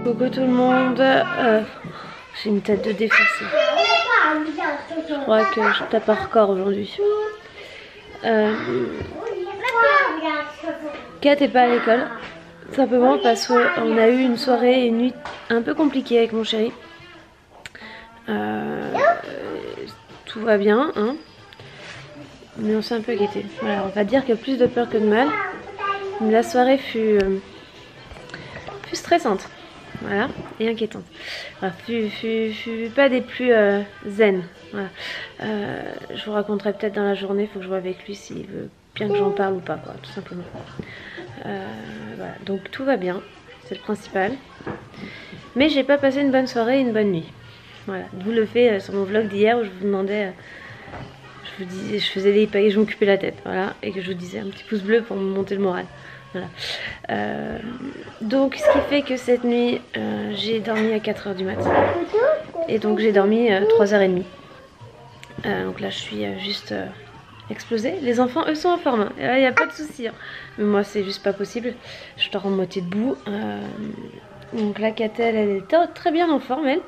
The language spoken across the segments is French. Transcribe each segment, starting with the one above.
Coucou tout le monde. J'ai une tête de défoncée. Je crois que je tape un record aujourd'hui. Kat n'est pas à l'école. Simplement parce qu'on a eu une soirée et une nuit un peu compliquée avec mon chéri. Tout va bien, hein. Mais on s'est un peu inquiété. Voilà, on va dire qu'il y a plus de peur que de mal. La soirée fut stressante. Voilà, et inquiétante. Enfin, fut pas des plus zen. Voilà. Je vous raconterai peut-être dans la journée, il faut que je vois avec lui s'il veut bien que j'en parle ou pas, quoi, tout simplement. Voilà, donc tout va bien, c'est le principal. Mais j'ai pas passé une bonne soirée et une bonne nuit. Voilà, d'où le fait sur mon vlog d'hier où je vous demandais, je faisais des paillettes, je m'occupais la tête, voilà, et que je vous disais un petit pouce bleu pour me monter le moral. Voilà. Donc ce qui fait que cette nuit j'ai dormi à 4 h du matin et donc j'ai dormi 3 h 30. Donc là je suis juste explosée. Les enfants eux sont en forme, il n'y a pas de souci, hein. Mais moi c'est juste pas possible, je dors en moitié debout. Donc là Catel elle est très bien en forme elle.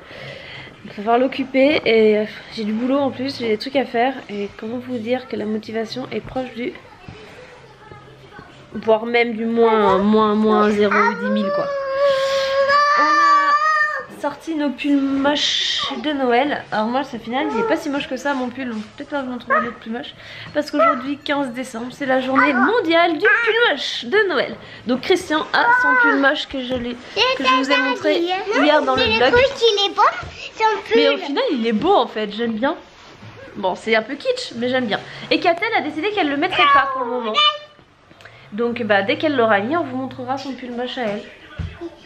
Il va falloir l'occuper et j'ai du boulot en plus, j'ai des trucs à faire. Et comment vous dire que la motivation est proche du... voire même du moins 0 ou 10 000 quoi. On a sorti nos pulls moches de Noël. Alors moi au final il n'est pas si moche que ça mon pull, donc peut-être que je vais en trouver un autre plus moche. Parce qu'aujourd'hui 15 décembre c'est la journée mondiale du pull moche de Noël. Donc Christian a son pull moche que je vous ai montré hier dans le vlog. Mais au final il est beau en fait, j'aime bien. Bon c'est un peu kitsch mais j'aime bien. Et Catel a décidé qu'elle le mettrait pas pour le moment. Donc bah dès qu'elle l'aura mis on vous montrera son pull moche à elle.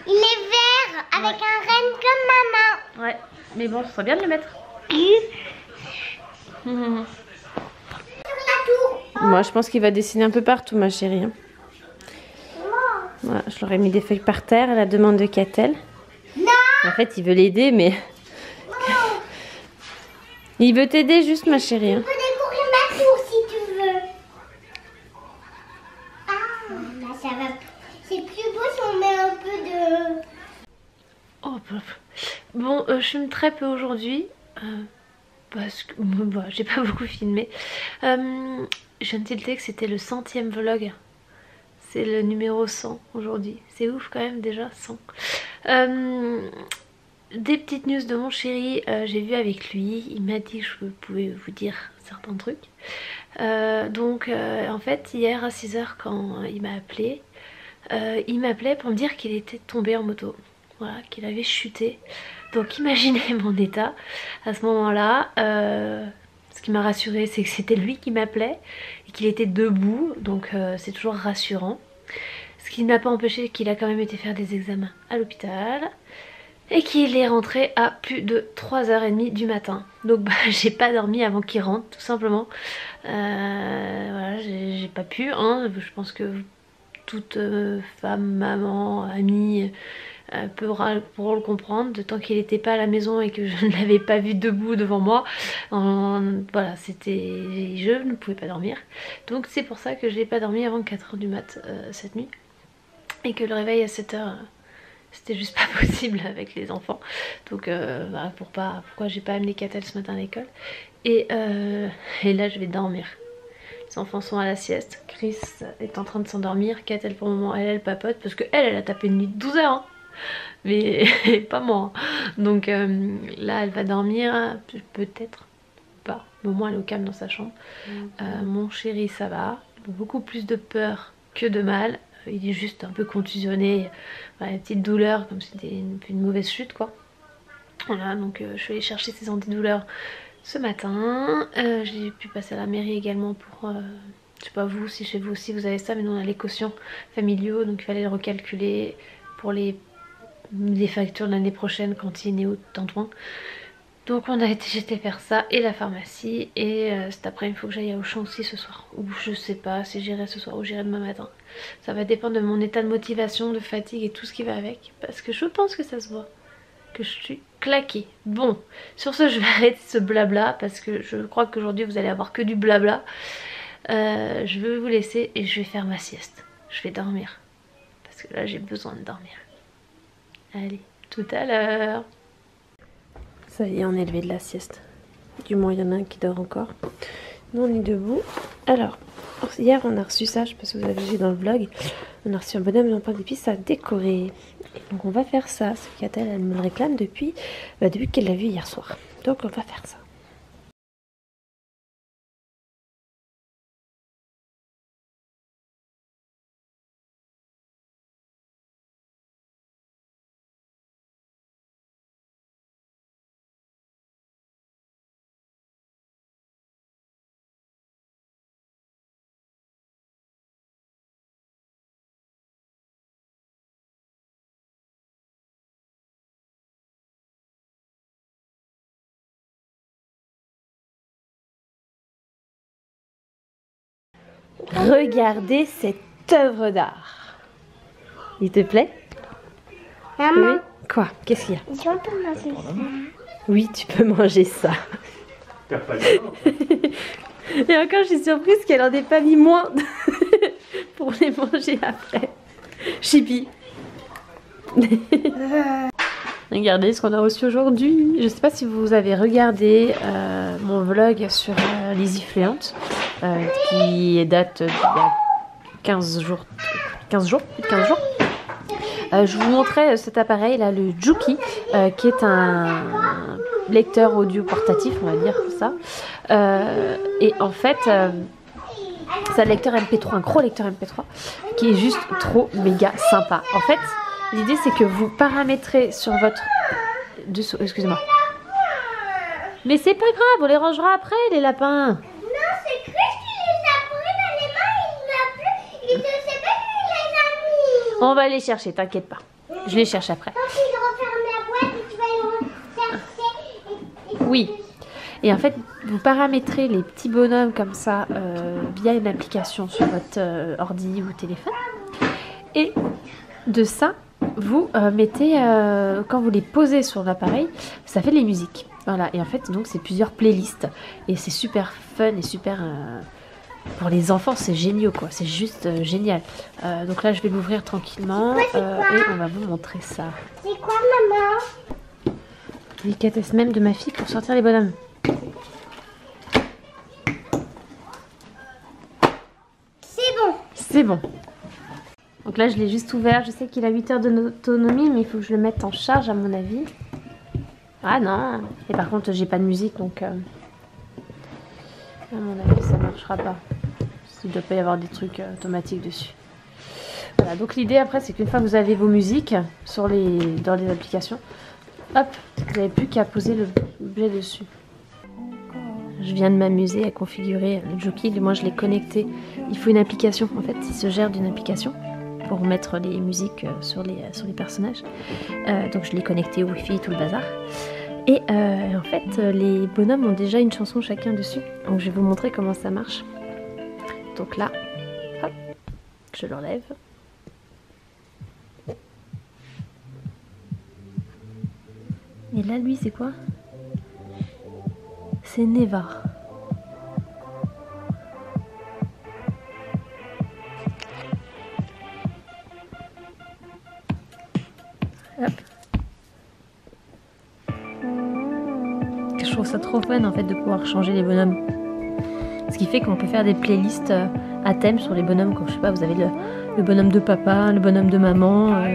Il est vert avec un renne comme maman. Ouais, mais bon ce serait bien de le mettre. Moi je pense qu'il va dessiner un peu partout ma chérie, hein. Voilà, je leur ai mis des feuilles par terre à la demande de Catel. En fait il veut l'aider mais... Il veut t'aider juste ma chérie, hein. Tu peux découvrir ma tour si tu veux. Ah, là ça va. C'est plus beau si on met un peu de... Oh, bon, je filme très peu aujourd'hui. Parce que bah, j'ai pas beaucoup filmé. Je viens de tilter que c'était le 100e vlog. C'est le numéro 100 aujourd'hui. C'est ouf quand même déjà, 100. Des petites news de mon chéri, j'ai vu avec lui, il m'a dit que je pouvais vous dire certains trucs. En fait hier à 6 h quand il m'a appelé, il m'appelait pour me dire qu'il était tombé en moto, voilà, qu'il avait chuté. Donc imaginez mon état à ce moment là. Ce qui m'a rassurée c'est que c'était lui qui m'appelait et qu'il était debout, donc c'est toujours rassurant. Ce qui n'a pas empêché qu'il a quand même été faire des examens à l'hôpital. Et qu'il est rentré à plus de 3 h 30 du matin. Donc bah, j'ai pas dormi avant qu'il rentre tout simplement. Voilà, j'ai pas pu, hein. Je pense que toute femme, maman, amie pourront le comprendre. De tant qu'il n'était pas à la maison et que je ne l'avais pas vu debout devant moi. Voilà, je ne pouvais pas dormir. Donc c'est pour ça que je n'ai pas dormi avant 4 h du mat cette nuit. Et que le réveil à 7 h... c'était juste pas possible avec les enfants. Donc voilà, pourquoi j'ai pas amené Catel ce matin à l'école. Et là je vais dormir. Les enfants sont à la sieste. Chris est en train de s'endormir. Catel pour le moment elle papote. Parce que elle a tapé une nuit de 12 h, hein. Mais pas moi, hein. Donc là elle va dormir. Peut-être pas. Mais au moins elle est au calme dans sa chambre. Mon chéri ça va. Beaucoup plus de peur que de mal. Il est juste un peu contusionné, voilà, une petite douleur comme si c'était une mauvaise chute quoi. Voilà, donc je suis allée chercher ses antidouleurs ce matin. J'ai pu passer à la mairie également pour, je sais pas vous, si chez vous aussi vous avez ça, mais nous on a les quotients familiaux, donc il fallait le recalculer pour les factures de l'année prochaine, cantine et autres tintouins. Donc j'étais faire ça et la pharmacie et cet après il faut que j'aille à Auchan aussi ce soir. Ou je sais pas si j'irai ce soir ou j'irai demain matin. Ça va dépendre de mon état de motivation, de fatigue et tout ce qui va avec. Parce que je pense que ça se voit. Que je suis claquée. Bon, sur ce je vais arrêter ce blabla parce que je crois qu'aujourd'hui vous allez avoir que du blabla. Je vais vous laisser et je vais faire ma sieste. Je vais dormir. Parce que là j'ai besoin de dormir. Allez, tout à l'heure. Ça y est, on est levé de la sieste. Du moins, il y en a un qui dort encore. Nous, on est debout. Alors, hier, on a reçu ça, je sais pas si vous avez vu dans le vlog. On a reçu un bonhomme en pain d'épices à décorer. Et donc, on va faire ça. Ce qu'Atel, elle me le réclame depuis qu'elle l'a vu hier soir. Donc, on va faire ça. Regardez cette œuvre d'art. Il te plaît? Maman, Oui. Quoi? Qu'est-ce qu'il y a? est-ce qu'on peut manger ça? Oui, tu peux manger ça. Et encore, je suis surprise qu'elle en ait pas mis moins pour les manger après. Chippy. Regardez ce qu'on a reçu aujourd'hui. Je sais pas si vous avez regardé mon vlog sur Lizzie Fléante, qui date d'il y a 15 jours. 15 jours? Plus de 15 jours. Je vous montrais cet appareil là, le Juki, qui est un lecteur audio portatif, on va dire ça. Et en fait, c'est un lecteur MP3, un gros lecteur MP3, qui est juste trop méga sympa. En fait, l'idée c'est que vous paramétrez sur votre... Excusez-moi. Mais c'est pas grave, on les rangera après les lapins. Non, c'est Chris qui les a pris dans les mains, il l'a plus. Il ne sait pas qui les a mis. On va les chercher, t'inquiète pas. Je les cherche après. Quand il referme la boîte, tu vas le chercher. Oui. Et en fait, vous paramétrez les petits bonhommes comme ça via une application sur votre ordi ou téléphone. Et de ça, vous mettez, quand vous les posez sur l'appareil, ça fait les musiques. Voilà, et en fait, donc c'est plusieurs playlists. Et c'est super fun et super... pour les enfants, c'est génial, quoi. C'est juste génial. Donc là, je vais l'ouvrir tranquillement et on va vous montrer ça. C'est quoi, maman? Délicatesse même de ma fille pour sortir les bonhommes. C'est bon. C'est bon. Donc là, je l'ai juste ouvert. Je sais qu'il a 8 heures d'autonomie, mais il faut que je le mette en charge, à mon avis. Ah non. Et par contre, j'ai pas de musique, donc... à mon avis, ça marchera pas. Il ne doit pas y avoir des trucs automatiques dessus. Voilà, donc l'idée après, c'est qu'une fois que vous avez vos musiques dans les applications, hop, vous n'avez plus qu'à poser l'objet dessus. Je viens de m'amuser à configurer le Juki. Moi, je l'ai connecté. Il faut une application, en fait. Il se gère d'une application pour mettre les musiques sur les personnages. Donc, je l'ai connecté au Wi-Fi, tout le bazar. Et en fait, les bonhommes ont déjà une chanson chacun dessus. Donc, je vais vous montrer comment ça marche. Donc là, hop, je l'enlève. Et là, lui, c'est quoi? C'est Neva. Hop. Je trouve ça trop fun en fait de pouvoir changer les bonhommes. Ce qui fait qu'on peut faire des playlists à thème sur les bonhommes. Comme je sais pas, vous avez le bonhomme de papa, le bonhomme de maman,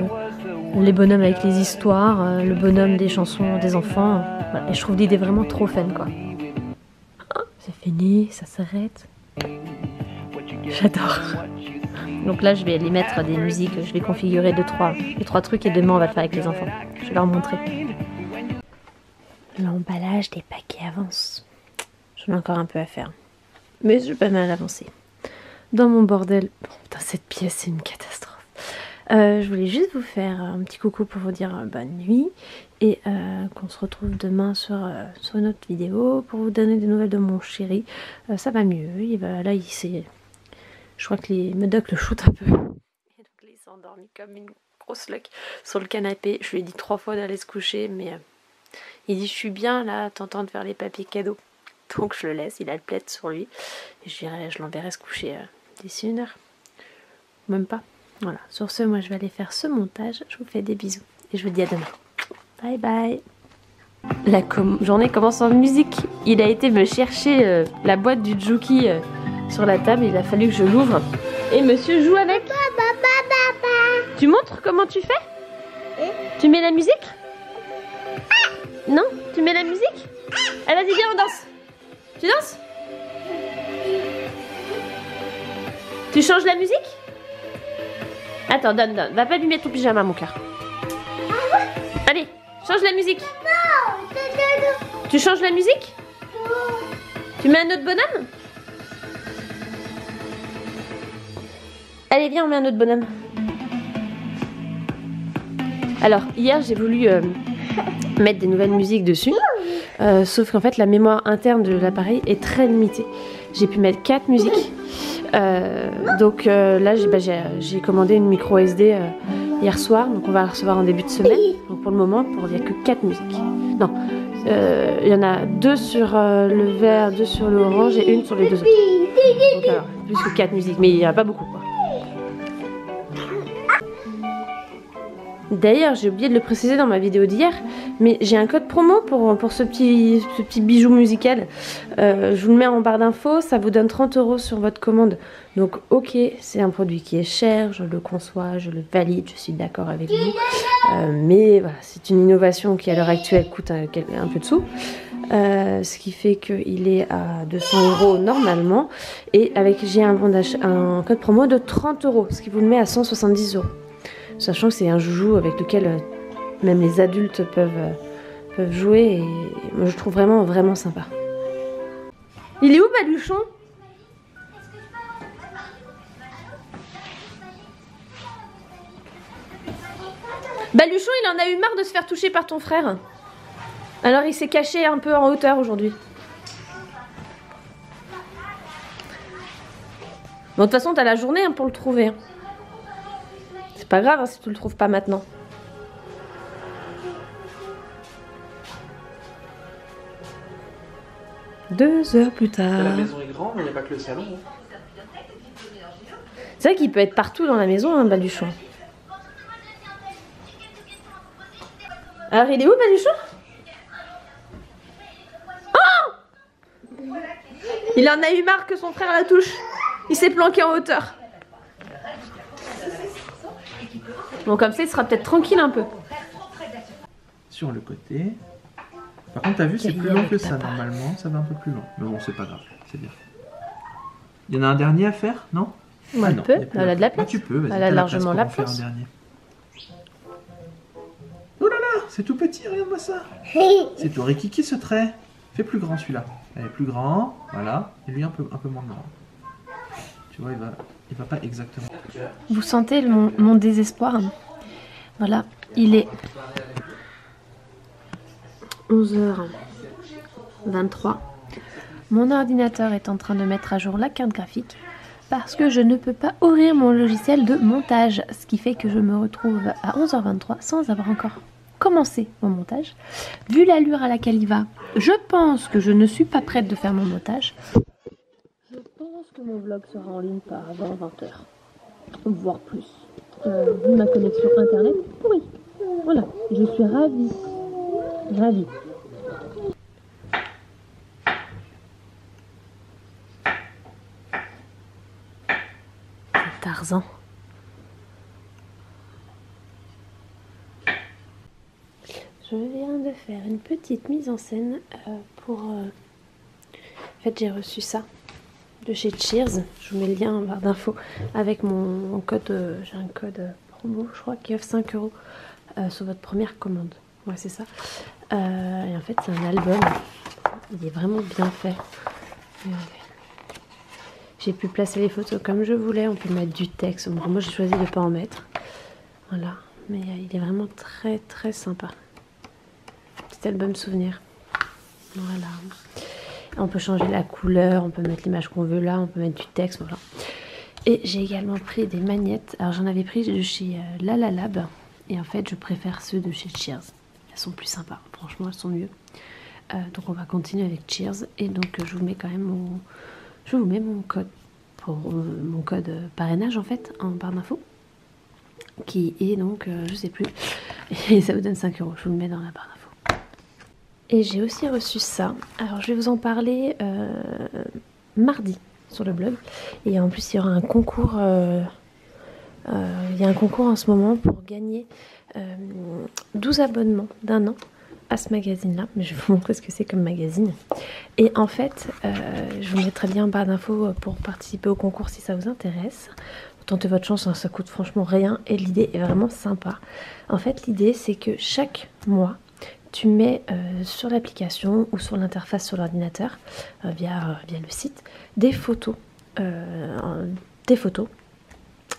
les bonhommes avec les histoires, le bonhomme des chansons des enfants. Voilà. Et je trouve l'idée vraiment trop fun quoi. C'est fini, ça s'arrête. J'adore. Donc là, je vais aller mettre des musiques. Je vais configurer deux, trois trucs et demain on va le faire avec les enfants. Je vais leur montrer. L'emballage des paquets avance. J'en ai encore un peu à faire. Mais je vais pas mal avancer. Dans mon bordel. Oh, putain, cette pièce, c'est une catastrophe. Je voulais juste vous faire un petit coucou pour vous dire bonne nuit. Et qu'on se retrouve demain sur une autre vidéo pour vous donner des nouvelles de mon chéri. Ça va mieux. Là, il s'est... Je crois que les Medocs le shootent un peu. Et donc là, il s'est endormi comme une grosse luck sur le canapé. Je lui ai dit 3 fois d'aller se coucher, mais... il dit je suis bien là, t'entends de faire les papiers cadeaux. Donc je le laisse, il a le plaid sur lui. Et je l'enverrai se coucher d'ici 1 heure. Même pas. Voilà, sur ce, moi je vais aller faire ce montage. Je vous fais des bisous et je vous dis à demain. Bye bye. La journée commence en musique. Il a été me chercher la boîte du Juki sur la table. Il a fallu que je l'ouvre. Et monsieur joue avec. Tu montres comment tu fais? Tu mets la musique? Non? Tu mets la musique? Allez, vas-y, viens, on danse. Tu danses? Tu changes la musique? Attends, donne. Va pas abîmer ton pyjama, mon cœur. Allez, change la musique. Tu changes la musique? Tu mets un autre bonhomme? Allez, viens, on met un autre bonhomme. Alors, hier, j'ai voulu mettre des nouvelles musiques dessus. Sauf qu'en fait, la mémoire interne de l'appareil est très limitée. J'ai pu mettre 4 musiques. Donc là, j'ai commandé une micro SD hier soir. Donc on va la recevoir en début de semaine. Donc pour le moment, il n'y a que 4 musiques. Non, il y en a 2 sur le vert, 2 sur le orange et 1 sur les 2 autres. Donc alors, plus que 4 musiques, mais il n'y en a pas beaucoup, quoi. D'ailleurs, j'ai oublié de le préciser dans ma vidéo d'hier, mais j'ai un code promo pour ce petit bijou musical. Je vous le mets en barre d'infos, ça vous donne 30 € sur votre commande. Donc ok, c'est un produit qui est cher, je le conçois, je le valide, je suis d'accord avec vous. Mais voilà, c'est une innovation qui à l'heure actuelle coûte un peu de sous. Ce qui fait qu'il est à 200 € normalement. Et j'ai un code promo de 30 €, ce qui vous le met à 170 €. Sachant que c'est un joujou avec lequel même les adultes peuvent jouer et moi je trouve vraiment sympa. Il est où Baluchon? Baluchon, il en a eu marre de se faire toucher par ton frère. Alors il s'est caché un peu en hauteur aujourd'hui. Bon, de toute façon, t'as la journée pour le trouver. C'est pas grave si tu le trouves pas maintenant. Deux heures plus tard. La maison est grande, il n'y a pas que le salon. C'est vrai qu'il peut être partout dans la maison, hein, Baluchon. Alors il est où Baluchon? Oh! Il en a eu marre que son frère la touche. Il s'est planqué en hauteur. Bon, comme ça, il sera peut-être tranquille un peu. Sur le côté. Par contre, t'as vu, c'est plus long que ça normalement. Ça va un peu plus long. Mais bon, c'est pas grave, c'est bien. Il y en a un dernier à faire, non? Ouais, elle peut. Elle a de la place. Ah, tu peux, vas-y. Elle a largement la place. place. Faire un dernier. Oh là là, c'est tout petit, regarde-moi ça. C'est tout Rikiki ce trait. Fais plus grand celui-là. Allez, plus grand, voilà. Et lui un peu moins grand. Tu vois, il va pas exactement. Vous sentez mon désespoir? Voilà, il est 11h23. Mon ordinateur est en train de mettre à jour la carte graphique parce que je ne peux pas ouvrir mon logiciel de montage. Ce qui fait que je me retrouve à 11h23 sans avoir encore commencé mon montage. Vu l'allure à laquelle il va, je pense que je ne suis pas prête de faire mon montage. Je pense que mon vlog sera en ligne par avant 20h, voire plus. Vu ma connexion internet, oui. Voilà, je suis ravie. Ravie. C'est Tarzan. Je viens de faire une petite mise en scène pour... En fait, j'ai reçu ça de chez Cheers. Je vous mets le lien en barre d'infos avec mon code. J'ai un code promo, je crois, qui offre 5 € sur votre première commande. Ouais, c'est ça. Et en fait, c'est un album. Il est vraiment bien fait. J'ai pu placer les photos comme je voulais. On peut mettre du texte. Bon, moi, j'ai choisi de ne pas en mettre. Voilà. Mais il est vraiment très sympa. Petit album souvenir. Voilà. On peut changer la couleur, on peut mettre l'image qu'on veut là, on peut mettre du texte, voilà. Et j'ai également pris des magnettes. Alors j'en avais pris de chez Lalalab. Et en fait, je préfère ceux de chez Cheers. Elles sont plus sympas, franchement, elles sont mieux. Donc on va continuer avec Cheers. Et donc je vous mets quand même mon code pour mon code parrainage en fait, en barre d'infos. Qui est donc, je sais plus, Et ça vous donne 5 €, je vous le mets dans la barre d'infos. Et j'ai aussi reçu ça. Alors je vais vous en parler mardi sur le blog. Et en plus il y aura un concours. Il y a un concours en ce moment pour gagner 12 abonnements d'1 an à ce magazine-là. Mais je vais vous montrer ce que c'est comme magazine. Et en fait, je vous mettrai bien en barre d'infos pour participer au concours si ça vous intéresse. Tentez votre chance, hein, ça coûte franchement rien et l'idée est vraiment sympa. En fait, l'idée c'est que chaque mois, tu mets sur l'application ou sur l'interface sur l'ordinateur, via le site, des photos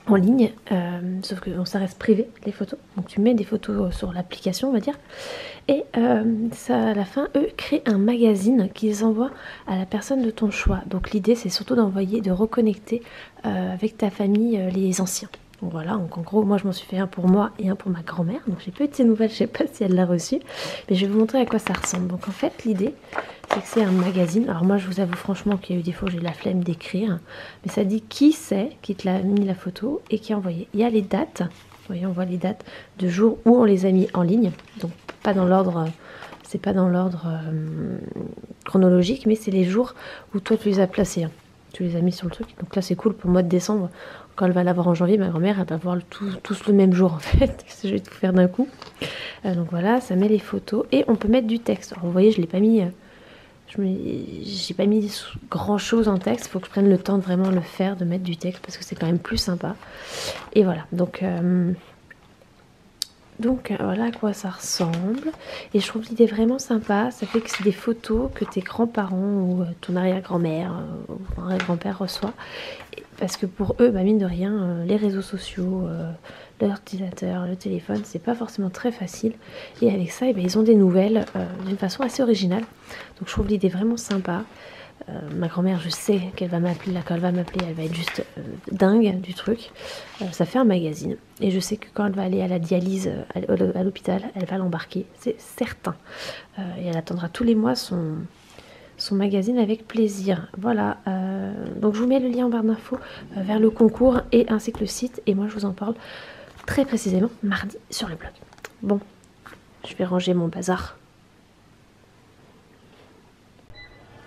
en ligne, sauf que ça reste privé les photos, donc tu mets des photos sur l'application on va dire, et ça à la fin eux créent un magazine qu'ils envoient à la personne de ton choix. Donc l'idée c'est surtout de reconnecter avec ta famille les anciens. Donc voilà, donc en gros moi je m'en suis fait un pour moi et un pour ma grand-mère, donc j'ai peu de ses nouvelles, je sais pas si elle l'a reçu, mais je vais vous montrer à quoi ça ressemble. Donc en fait l'idée c'est que c'est un magazine. Alors moi je vous avoue franchement qu'il y a eu des fois j'ai la flemme d'écrire, mais ça dit qui c'est qui te l'a mis la photo et qui a envoyé. Il y a les dates, vous voyez on voit les dates de jours où on les a mis en ligne, donc pas dans l'ordre, c'est pas dans l'ordre chronologique, mais c'est les jours où toi tu les as placés, hein. Tu les as mis sur le truc, donc là c'est cool pour le mois de décembre. Quand elle va l'avoir en janvier, ma grand-mère elle va voir tous le même jour en fait. Je vais tout faire d'un coup. Donc voilà, ça met les photos et on peut mettre du texte. Alors vous voyez, je l'ai pas mis, j'ai pas mis grand chose en texte. Il faut que je prenne le temps de vraiment le faire, de mettre du texte parce que c'est quand même plus sympa. Et voilà, donc voilà à quoi ça ressemble. Et je trouve l'idée vraiment sympa. Ça fait que c'est des photos que tes grands-parents ou ton arrière-grand-mère ou ton arrière-grand-père reçoit. Parce que pour eux, bah mine de rien, les réseaux sociaux, l'ordinateur, le téléphone, c'est pas forcément très facile. Et avec ça, ils ont des nouvelles d'une façon assez originale. Donc je trouve l'idée vraiment sympa. Ma grand-mère, je sais qu'elle va m'appeler, là quand elle va m'appeler, elle va être juste dingue du truc. Ça fait un magazine. Et je sais que quand elle va aller à la dialyse à l'hôpital, elle va l'embarquer, c'est certain. Et elle attendra tous les mois son magazine avec plaisir. Voilà, donc je vous mets le lien en barre d'infos vers le concours et ainsi que le site. Et moi je vous en parle très précisément mardi sur le blog. Bon, je vais ranger mon bazar.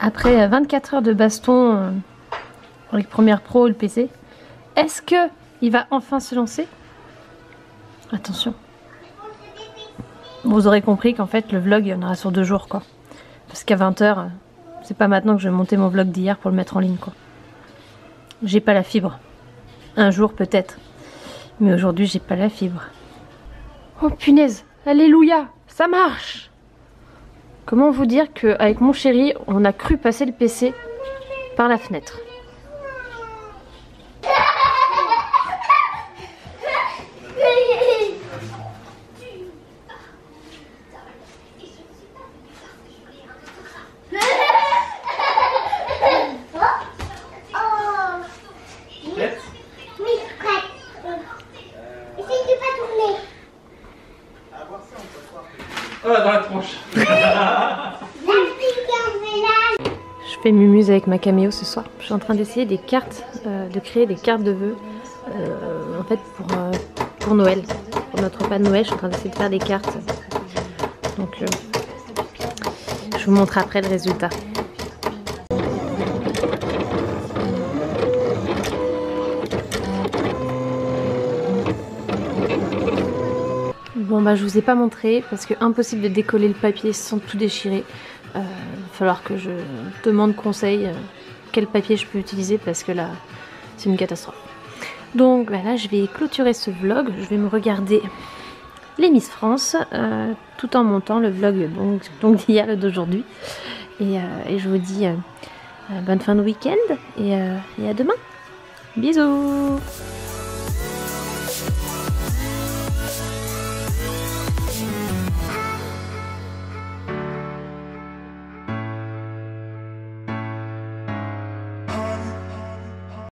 Après 24 heures de baston avec Premiere Pro et le PC, est-ce que il va enfin se lancer? Attention. Vous aurez compris qu'en fait le vlog il y en aura sur 2 jours quoi. Parce qu'à 20 h, c'est pas maintenant que je vais monter mon vlog d'hier pour le mettre en ligne quoi. J'ai pas la fibre. Un jour peut-être. Mais aujourd'hui j'ai pas la fibre. Oh punaise, alléluia, ça marche. Comment vous dire qu'avec mon chéri, on a cru passer le PC par la fenêtre. Oh, dans la tronche. Je fais mumuse avec ma caméo ce soir. Je suis en train d'essayer des cartes, de créer des cartes de vœux. En fait pour Noël. Pour notre repas de Noël, je suis en train d'essayer de faire des cartes. Donc je vous montre après le résultat. Bon bah je vous ai pas montré parce que impossible de décoller le papier sans tout déchirer. Il va falloir que je demande conseil quel papier je peux utiliser parce que là c'est une catastrophe. Donc bah, là je vais clôturer ce vlog, je vais me regarder les Miss France tout en montant le vlog donc d'hier et d'aujourd'hui. Et je vous dis bonne fin de week-end et à demain. Bisous.